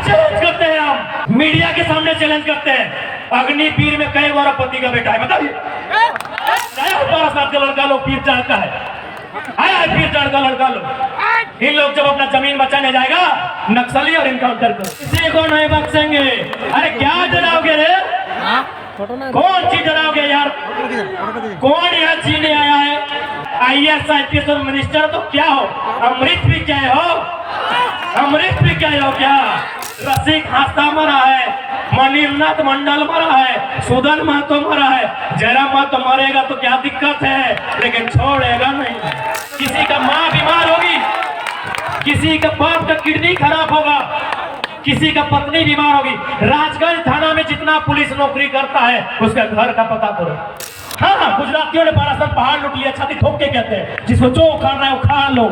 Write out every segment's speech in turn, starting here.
Challenge करते हैं, हम मीडिया के सामने चैलेंज करते हैं। अग्निवीर में कई गौरवपति का बेटा है, बताइए। 12 साल का लड़का लोग पीर चढ़ का है, आया पीर चढ़ का लड़का लोग। इन लोग जब अपना जमीन बचाने जाएगा नक्सली और इनकाउंटर को किसी को नहीं बख्शेंगे। अरे क्या डराओगे रे, कौन चीज डराओगे यार? कौन यहाँ जीने आया है? IAS IPS और मिनिस्टर तो क्या हो, अमृत भी क्या हो, अमृत भी क्या हो क्या? रसिक हास्ता मरा है, मणिनाथ मंडल मरा है, सुदन महतो मरा है, जयराम महतो मरेगा तो क्या दिक्कत है, लेकिन छोड़ेगा नहीं। किसी का माँ बीमार होगी, किसी का बाप का किडनी खराब होगा, किसी का पत्नी बीमार होगी। राजगंज थाना में जितना पुलिस नौकरी करता है उसका घर का पता करो। हाँ, गुजरातियों ने 12 साल पहाड़ लूट लिया, छाती ठोक के कहते हैं, जिसको जो उखाड़ रहा है उखाड़ लो।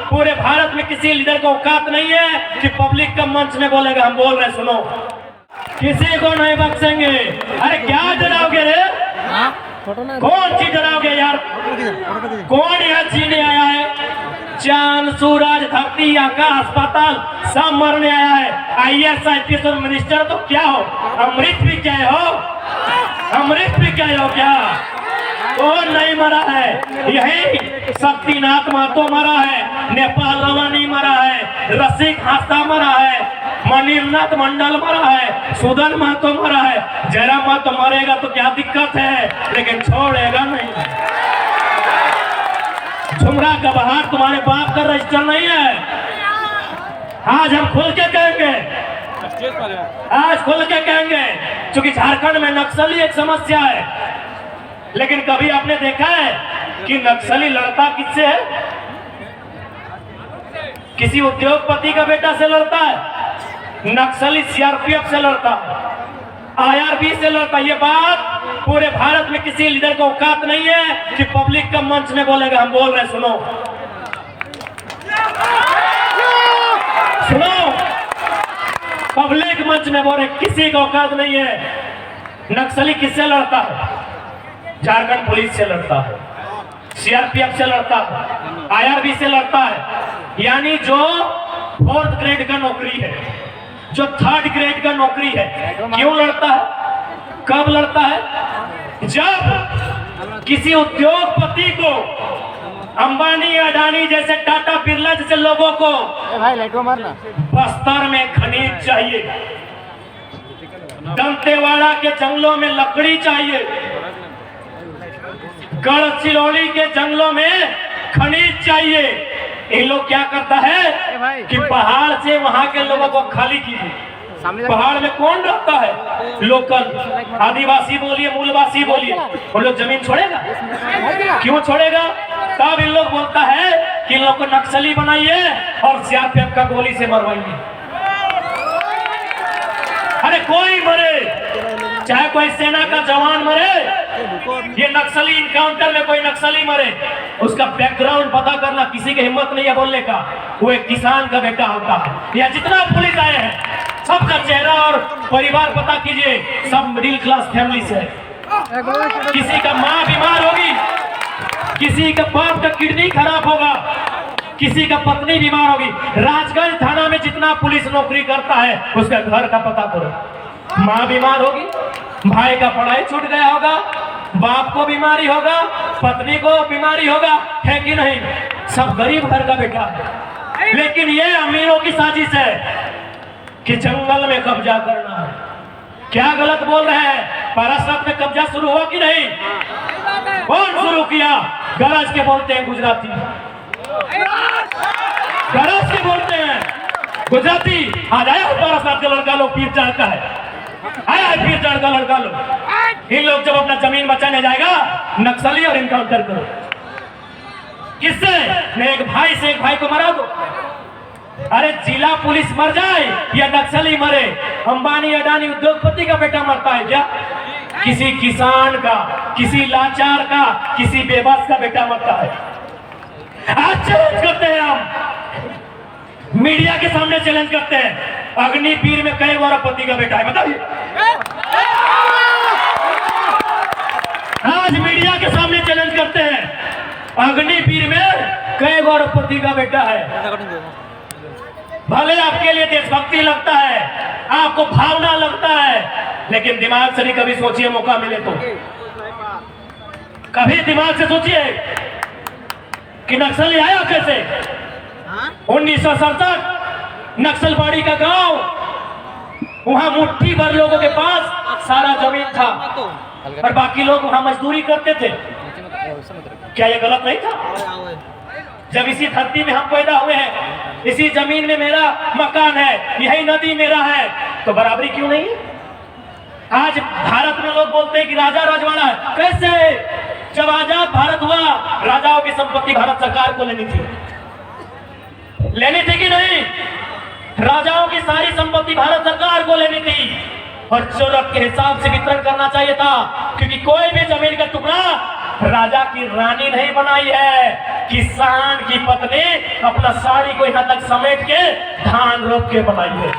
पूरे भारत में किसी लीडर को औकात नहीं है कि पब्लिक का मंच में बोलेगा हम बोल रहे सुनो, किसी को नहीं बख्शेंगे। अरे क्या डराओगे रे, कौन चीज डराओगे यार? कौन यहाँ जीने आया है? चांद सूरज धरती आकाश पाताल सब मरने आया है। IAS IPS और मिनिस्टर तो क्या हो, अमृत भी क्या हो, अमृत भी क्या हो क्या? कौन नहीं मरा है? यही शक्तिनाथ महतो मरा है, नेपाल रवानी मरा है, रसिक हास्ता मरा है, मणिनाथ मंडल मरा है, सुदन महतो मरा है, जयराम महतो मरेगा तो क्या दिक्कत है, लेकिन छोड़ेगा नहीं। झुमरा का बहार तुम्हारे बाप का रजिस्टर नहीं है। आज हम खुल के कहेंगे, आज खुल के कहेंगे, क्योंकि झारखंड में नक्सली एक समस्या है। लेकिन कभी आपने देखा है कि नक्सली लड़ता किससे है? किसी उद्योगपति का बेटा से लड़ता है। नक्सली CRPF से लड़ता, IRB से लड़ता। ये बात पूरे भारत में किसी लीडर को औकात नहीं है कि पब्लिक का मंच में बोलेगा हम बोल रहे सुनो, सुनो, पब्लिक मंच में बोले, किसी को औकात नहीं है। नक्सली किससे लड़ता है? झारखंड पुलिस से लड़ता है, CRPF से लड़ता है, IRB से लड़ता है। यानी जो 4th ग्रेड का नौकरी है, जो 3rd ग्रेड का नौकरी है, क्यों लड़ता है? कब लड़ता है? जब किसी उद्योगपति को, अंबानी अडानी जैसे, टाटा बिरला जैसे लोगों को बस्तर में खनिज चाहिए, दंतेवाड़ा के जंगलों में लकड़ी चाहिए, गढ़चिरौली के जंगलों में खनिज चाहिए। ये लोग क्या करता है कि पहाड़ से वहां के लोगों को खाली कीजिए। पहाड़ में कौन रहता है? लोकल आदिवासी बोलिए, मूलवासी बोलिए, उन लोग जमीन छोड़ेगा? क्यों छोड़ेगा? तब इन लोग बोलता है कि इन लोग को नक्सली बनाइए और CRPF का गोली से मरवाइए। अरे कोई मरे, चाहे कोई सेना का जवान मरे, ये नक्सली इनकाउंटर में कोई नक्सली मरे, उसका बैकग्राउंड पता करना किसी की हिम्मत नहीं है बोलने का। वो एक किसान का बेटा होता है। या जितना पुलिस आए हैं सबका चेहरा और परिवार पता कीजिए, सब मिडिल क्लास फैमिली से। किसी का माँ बीमार होगी, किसी का बाप का किडनी खराब होगा, किसी का पत्नी बीमार होगी। राजगंज थाना में जितना पुलिस नौकरी करता है उसका घर का पता करो। माँ बीमार होगी, भाई का पढ़ाई छूट गया होगा, बाप को बीमारी होगा, पत्नी को बीमारी होगा, है कि नहीं? सब गरीब घर का बेटा है। लेकिन ये अमीरों की साजिश है कि जंगल में कब्जा करना है। क्या गलत बोल रहे हैं? पारासात में कब्जा शुरू हुआ कि नहीं? कौन शुरू किया? गरज के बोलते हैं गुजराती, गरज के बोलते हैं गुजराती। आज आया 12 साल का लड़का लोग पीर चढ़ का है, आया पीर चढ़ का लड़का लोग। इन लोग जब अपना जमीन बचाने जाएगा नक्सली और इनकाउंटर करो। किससे? मैं एक भाई से एक भाई को मरा दो। अरे जिला पुलिस मर जाए या नक्सली मरे, अंबानी अडानी उद्योगपति का बेटा मरता है क्या? किसी किसान का, किसी लाचार का, किसी बेबस का बेटा मरता है। आज चैलेंज करते हैं, हम मीडिया के सामने चैलेंज करते हैं, अग्निवीर में कई गौरवपति का बेटा है, बताइए। आज मीडिया के सामने चैलेंज करते हैं, अग्निवीर में कई गौरवपति का बेटा है। भले आपके लिए देशभक्ति लगता है, आपको भावना लगता है, लेकिन दिमाग से नहीं कभी सोचिए, मौका मिले तो कभी दिमाग से सोचिए कि नक्सली आया कैसे। 1967 नक्सलबाड़ी का गांव, वहां मुट्ठी भर लोगों के पास सारा जमीन था और बाकी लोग वहां मजदूरी करते थे। क्या ये गलत नहीं था? जब इसी धरती में हम पैदा हुए हैं, इसी जमीन में मेरा मकान है, यही नदी मेरा है, तो बराबरी क्यों नहीं है? आज भारत में लोग बोलते हैं कि राजा रजवाड़ा है। कैसे? जब आजाद भारत हुआ, राजाओं की संपत्ति भारत सरकार को लेनी थी कि नहीं? राजाओं की सारी संपत्ति भारत सरकार को लेनी थी और जरूरत के हिसाब से वितरण करना चाहिए था, क्योंकि कोई भी जमीन का टुकड़ा राजा की रानी नहीं बनाई है, किसान की पत्नी अपना साड़ी को यहां तक समेट के धान रोप के बनाई है।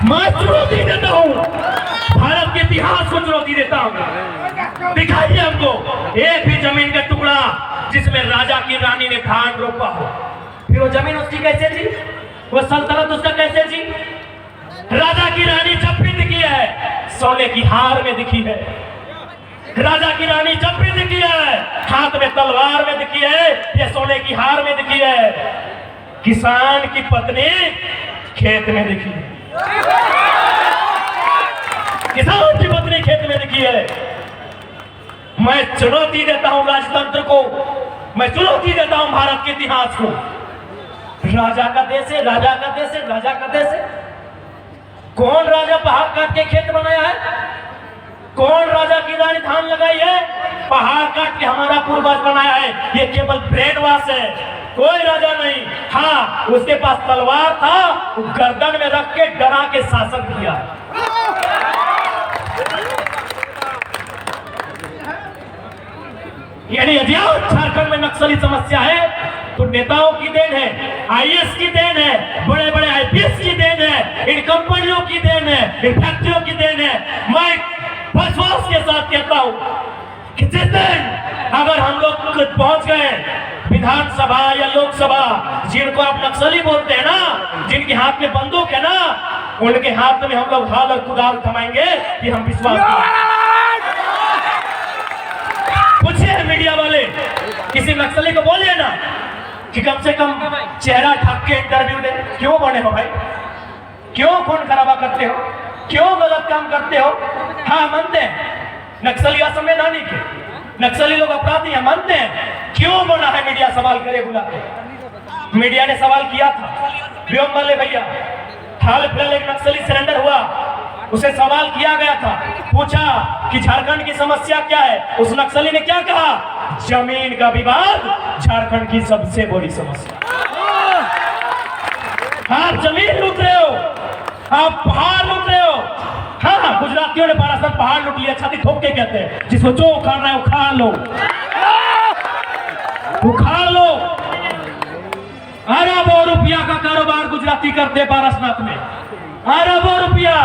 मैं चुनौती देता हूं, भारत के इतिहास को चुनौती देता हूं। दिखाइए हमको एक भी जमीन का टुकड़ा जिसमें राजा की रानी ने धान रोपा हो। फिर वो जमीन उसकी कैसे थी? वो सल्तनत उसका कैसे थी? राजा की रानी जब भी दिखी है सोने की हार में दिखी है, राजा की रानी जब भी दिखी है हाथ में तलवार में दिखी है या सोने की हार में दिखी है। किसान की पत्नी खेत में दिखी है, किसान की पत्नी खेत में दिखी है। मैं चुनौती देता हूं राजतंत्र को, मैं चुनौती देता हूं भारत के इतिहास को। राजा का देश है, राजा का देश है, राजा का देश है। कौन राजा पहाड़ काट के खेत बनाया है? कौन राजा की रानी धान लगाई है? पहाड़ काट के हमारा पूर्वज बनाया है। ये केवल ब्रेन वॉश है, कोई राजा नहीं। हाँ, उसके पास तलवार था, गर्दन में रख के डरा के शासन किया। यानी यदि झारखंड में नक्सली समस्या है तो नेताओं की देन है, आईएएस की देन है, बड़े बड़े आईपीएस की देन है, इन कंपनियों की देन है, इन फैक्ट्रियों की देन है। मैं विश्वास के साथ कहता हूं कि जिस दिन अगर हम लोग पहुंच गए विधानसभा या लोकसभा, जिनको आप नक्सली बोलते हैं ना, जिनके हाथ में बंदूक है ना, उनके हाथ में हम लोग हाल और कुदाल थमाएंगे, ये हम विश्वास करें। पूछिए मीडिया वाले, किसी नक्सली को बोलिए ना कि कम से कम चेहरा ढक के इंटरव्यू दे। क्यों बने हो भाई? क्यों खून खराबा करते हो? क्यों गलत काम करते हो? हाँ, मानते हैं नक्सली असंवैधानिक है, नक्सली लोग अपराधी हैं, मानते हैं। क्यों बना है मीडिया सवाल करे बुला के? मीडिया ने सवाल किया था, व्योम वाले भैया, हाल फिलहाल एक नक्सली सरेंडर हुआ, उसे सवाल किया गया था, पूछा कि झारखंड की समस्या क्या है? उस नक्सली ने क्या कहा? जमीन का विवाद झारखंड की सबसे बड़ी समस्या। आप जमीन लूट रहे हो, आप पहाड़ लूट रहे हो। हाँ, गुजरातियों ने बारासात पहाड़ लूट लिया, छाती ठोक के कहते हैं, जिसको जो उखाड़ना है उखाड़ लो, उखाड़ लो। अरबों रुपया का कारोबार गुजराती करते पारसनाथ में, अरबों रुपया।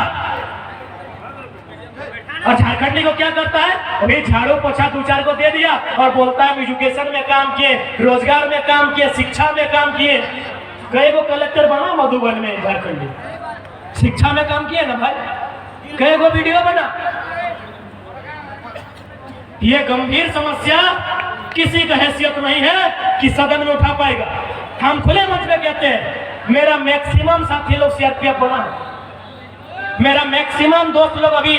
और झारखंडी को क्या करता है? अभी झाड़ू पोछा दो चार को दे दिया और बोलता है एजुकेशन में काम किए, रोजगार में काम किए, शिक्षा में काम किए। कई को कलेक्टर बना मधुबन में, झारखंडी शिक्षा में काम किए ना भाई, कई को वीडियो बना। ये गंभीर समस्या किसी का हैसियत नहीं है कि सदन में उठा पाएगा। हम खुले मंच में कहते हैं, मेरा मैक्सिमम साथी लोग सीआरपीएफ बना है, मेरा मैक्सिमम दोस्त लोग अभी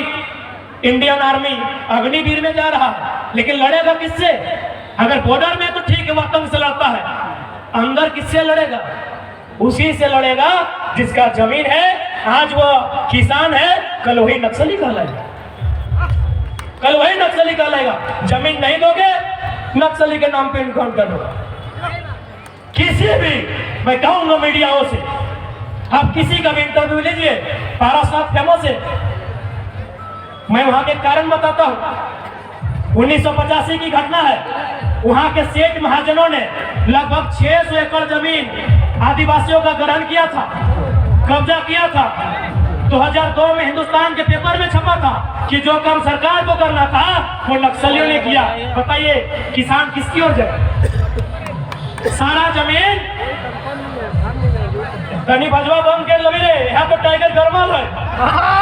इंडियन आर्मी अग्निवीर में जा रहा है, लेकिन लड़ेगा किससे? अगर बॉर्डर में तो ठीक है, वो आतंक से लड़ता है, अंदर किससे लड़ेगा? उसी से लड़ेगा जिसका जमीन है। आज वो किसान है, कल वही नक्सली कहलाएगा, कल वही नक्सली कहलाएगा। जमीन नहीं दोगे, नक्सली के नाम पे इनकाउंटर होगा। किसी भी, मैं कहूंगा मीडियाओं से, आप किसी का भी इंटरव्यू लीजिए, पारासात फेमस है, मैं वहां के कारण बताता हूं। 1985 की घटना है, वहां के सेठ महाजनों ने लगभग 600 एकड़ जमीन आदिवासियों का ग्रहण किया था, कब्जा किया था। 2002 में हिंदुस्तान के पेपर में छपा था कि जो काम सरकार को करना था वो नक्सलियों ने किया। बताइए किसान किसकी ओर जाए? सारा जमीन तनी भजवा बंद कर लगी रे यहाँ तो टाइगर गरमाल है